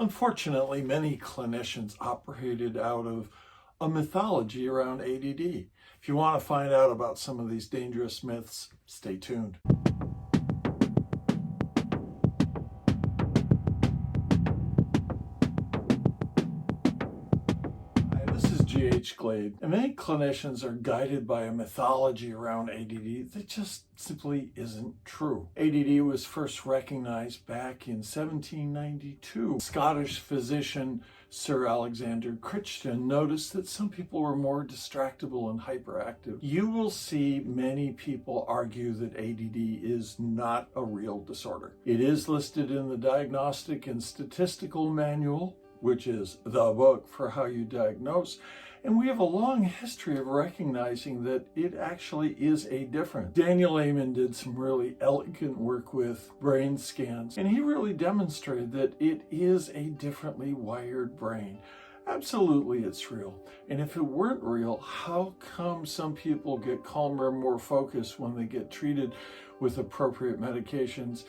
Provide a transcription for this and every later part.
Unfortunately, many clinicians operated out of a mythology around ADD. If you want to find out about some of these dangerous myths, stay tuned. This is G.H. Glade, and many clinicians are guided by a mythology around ADD that just simply isn't true. ADD was first recognized back in 1792. Scottish physician Sir Alexander Crichton noticed that some people were more distractible and hyperactive. You will see many people argue that ADD is not a real disorder. It is listed in the Diagnostic and Statistical Manual, which is the book for how you diagnose. And we have a long history of recognizing that it actually is a difference. Daniel Amen did some really elegant work with brain scans, and he really demonstrated that it is a differently wired brain. Absolutely, it's real. And if it weren't real, how come some people get calmer, more focused when they get treated with appropriate medications?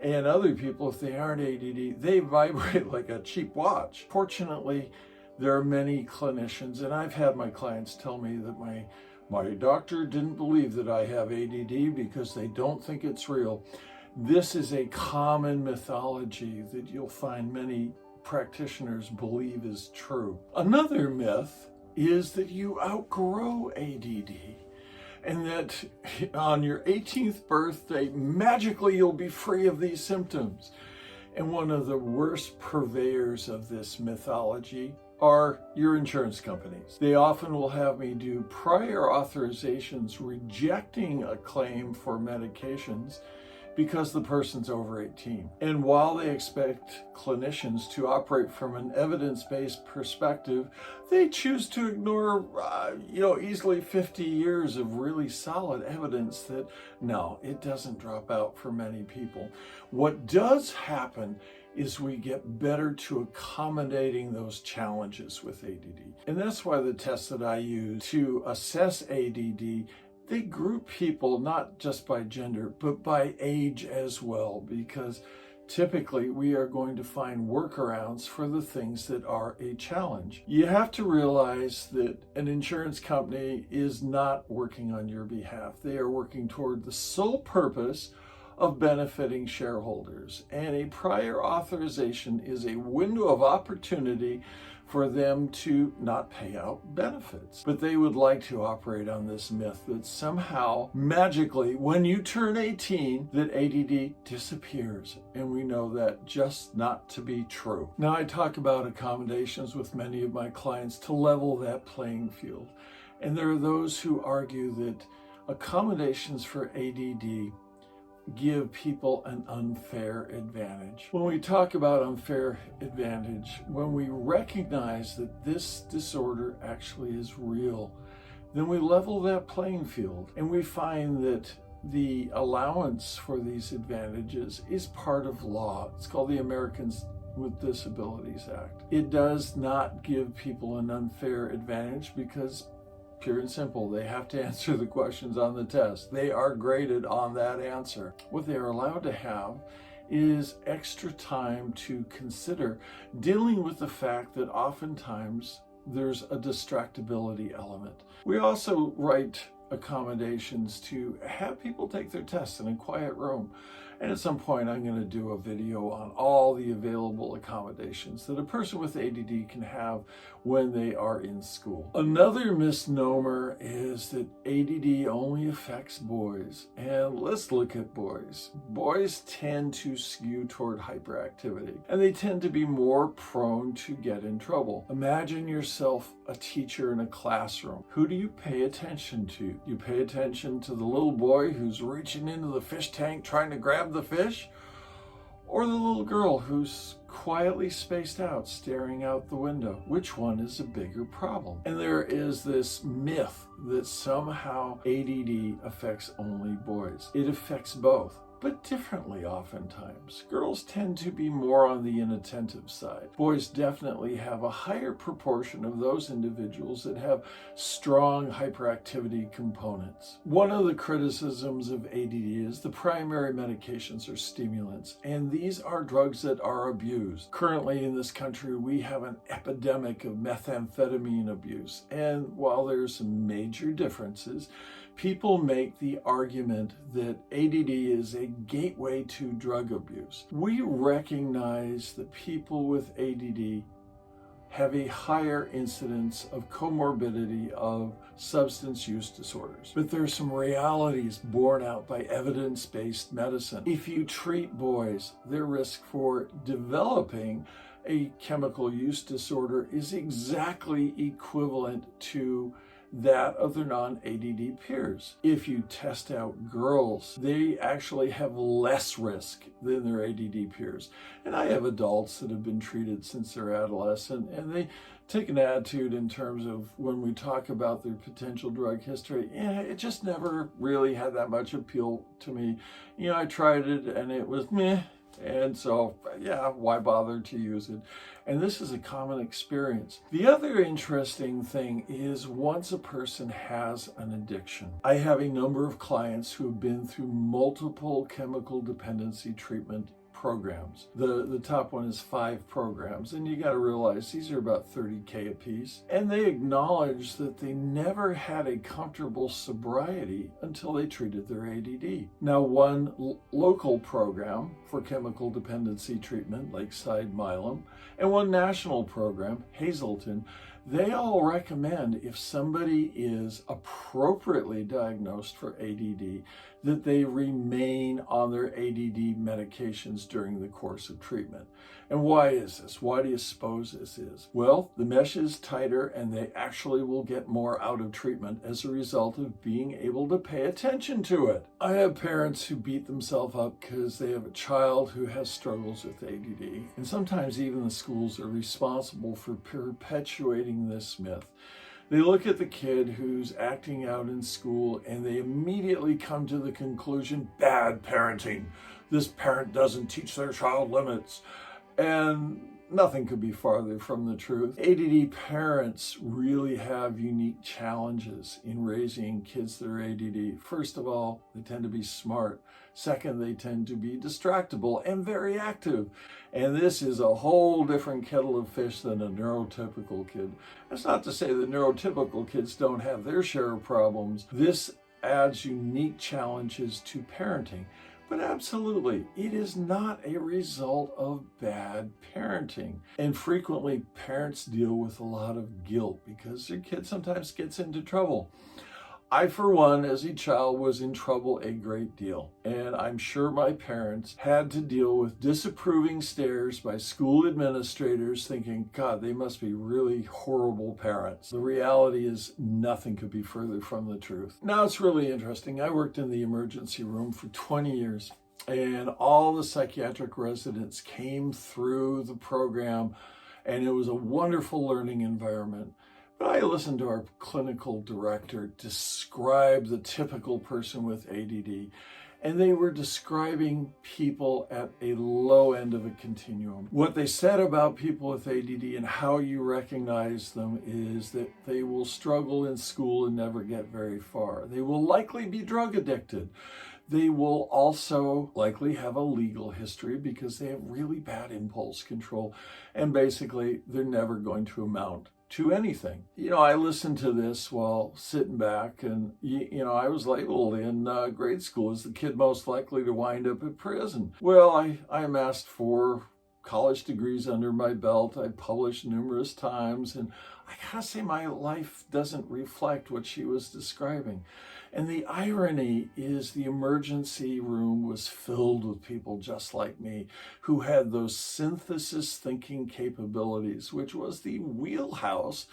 And other people, if they aren't ADD, they vibrate like a cheap watch. Fortunately, there are many clinicians, and I've had my clients tell me that my doctor didn't believe that I have ADD because they don't think it's real. This is a common mythology that you'll find many practitioners believe is true. Another myth is that you outgrow ADD, and that on your 18th birthday, magically you'll be free of these symptoms. And one of the worst purveyors of this mythology are your insurance companies. They often will have me do prior authorizations rejecting a claim for medications because the person's over 18. And while they expect clinicians to operate from an evidence-based perspective, they choose to ignore, easily 50 years of really solid evidence that, no, it doesn't drop out for many people. What does happen is we get better to accommodating those challenges with ADD. And that's why the tests that I use to assess ADD, they group people not just by gender, but by age as well, because typically we are going to find workarounds for the things that are a challenge. You have to realize that an insurance company is not working on your behalf. They are working toward the sole purpose of benefiting shareholders. And a prior authorization is a window of opportunity for them to not pay out benefits. But they would like to operate on this myth that somehow, magically, when you turn 18, that ADD disappears. And we know that just not to be true. Now, I talk about accommodations with many of my clients to level that playing field. And there are those who argue that accommodations for ADD give people an unfair advantage. When we talk about unfair advantage, when we recognize that this disorder actually is real, then we level that playing field and we find that the allowance for these advantages is part of law. It's called the Americans with Disabilities Act. It does not give people an unfair advantage because pure and simple, they have to answer the questions on the test. They are graded on that answer. What they are allowed to have is extra time to consider dealing with the fact that oftentimes there's a distractibility element. We also write accommodations to have people take their tests in a quiet room. And at some point, I'm going to do a video on all the available accommodations that a person with ADD can have when they are in school. Another misnomer is that ADD only affects boys. And let's look at boys. Boys tend to skew toward hyperactivity, and they tend to be more prone to get in trouble. Imagine yourself a teacher in a classroom. Who do you pay attention to? You pay attention to the little boy who's reaching into the fish tank trying to grab the fish, or the little girl who's quietly spaced out staring out the window? Which one is a bigger problem? And there is this myth that somehow ADD affects only boys. It affects both, but differently oftentimes. Girls tend to be more on the inattentive side. Boys definitely have a higher proportion of those individuals that have strong hyperactivity components. One of the criticisms of ADD is the primary medications are stimulants, and these are drugs that are abused. Currently in this country, we have an epidemic of methamphetamine abuse, and while there's some major differences, people make the argument that ADD is a gateway to drug abuse. We recognize that people with ADD have a higher incidence of comorbidity of substance use disorders. But there's some realities borne out by evidence-based medicine. If you treat boys, their risk for developing a chemical use disorder is exactly equivalent to that of their non-ADD peers. If you test out girls, they actually have less risk than their ADD peers. And I have adults that have been treated since they're adolescent, and they take an attitude in terms of when we talk about their potential drug history, it just never really had that much appeal to me. I tried it and it was meh. And so, yeah, why bother to use it? And this is a common experience. The other interesting thing is once a person has an addiction, I have a number of clients who have been through multiple chemical dependency treatment programs. The top one is 5 programs, and you got to realize these are about $30,000 a piece. And they acknowledge that they never had a comfortable sobriety until they treated their ADD. Now, one local program for chemical dependency treatment, Lakeside Milam, and one national program, Hazleton, they all recommend if somebody is appropriately diagnosed for ADD, that they remain on their ADD medications during the course of treatment. And why is this? Why do you suppose this is? Well, the mesh is tighter and they actually will get more out of treatment as a result of being able to pay attention to it. I have parents who beat themselves up because they have a child who has struggles with ADD. And sometimes even the schools are responsible for perpetuating this myth. They look at the kid who's acting out in school and they immediately come to the conclusion, bad parenting. This parent doesn't teach their child limits. And nothing could be farther from the truth. ADD parents really have unique challenges in raising kids that are ADD. First of all, they tend to be smart. Second, they tend to be distractible and very active. And this is a whole different kettle of fish than a neurotypical kid. That's not to say that neurotypical kids don't have their share of problems. This adds unique challenges to parenting. But absolutely, it is not a result of bad parenting. And frequently, parents deal with a lot of guilt because their kid sometimes gets into trouble. I, for one, as a child, was in trouble a great deal. And I'm sure my parents had to deal with disapproving stares by school administrators thinking, God, they must be really horrible parents. The reality is nothing could be further from the truth. Now, it's really interesting. I worked in the emergency room for 20 years, and all the psychiatric residents came through the program, and it was a wonderful learning environment. But I listened to our clinical director describe the typical person with ADD, and they were describing people at a low end of a continuum. What they said about people with ADD and how you recognize them is that they will struggle in school and never get very far. They will likely be drug addicted. They will also likely have a legal history because they have really bad impulse control, and basically they're never going to amount to anything. I listened to this while sitting back, and I was labeled in grade school as the kid most likely to wind up in prison. Well, I amassed 4 college degrees under my belt. I published numerous times, and I gotta say my life doesn't reflect what she was describing. And the irony is the emergency room was filled with people just like me who had those synthesis thinking capabilities, which was the wheelhouse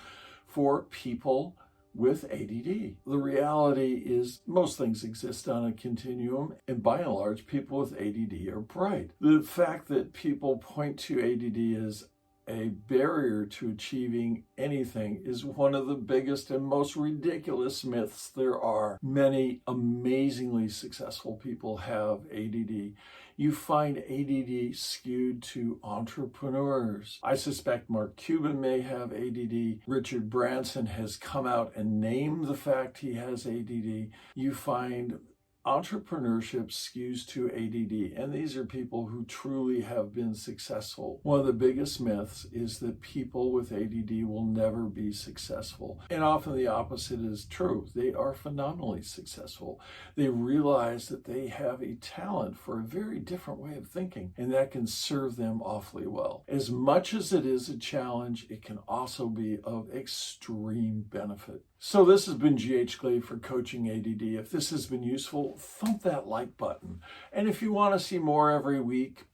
for people with ADD. The reality is most things exist on a continuum, and by and large, people with ADD are bright. The fact that people point to ADD as a barrier to achieving anything is one of the biggest and most ridiculous myths there are. Many amazingly successful people have ADD. You find ADD skewed to entrepreneurs. I suspect Mark Cuban may have ADD. Richard Branson has come out and named the fact he has ADD. You find entrepreneurship skews to ADD, and these are people who truly have been successful. One of the biggest myths is that people with ADD will never be successful, and often the opposite is true. They are phenomenally successful. They realize that they have a talent for a very different way of thinking, and that can serve them awfully well. As much as it is a challenge, it can also be of extreme benefit. So this has been G.H. Glade for Coaching ADD. If this has been useful, thump that like button. And if you want to see more every week,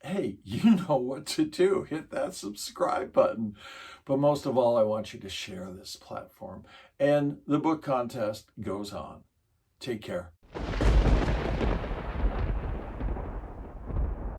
hey, you know what to do. Hit that subscribe button. But most of all, I want you to share this platform. And the book contest goes on. Take care.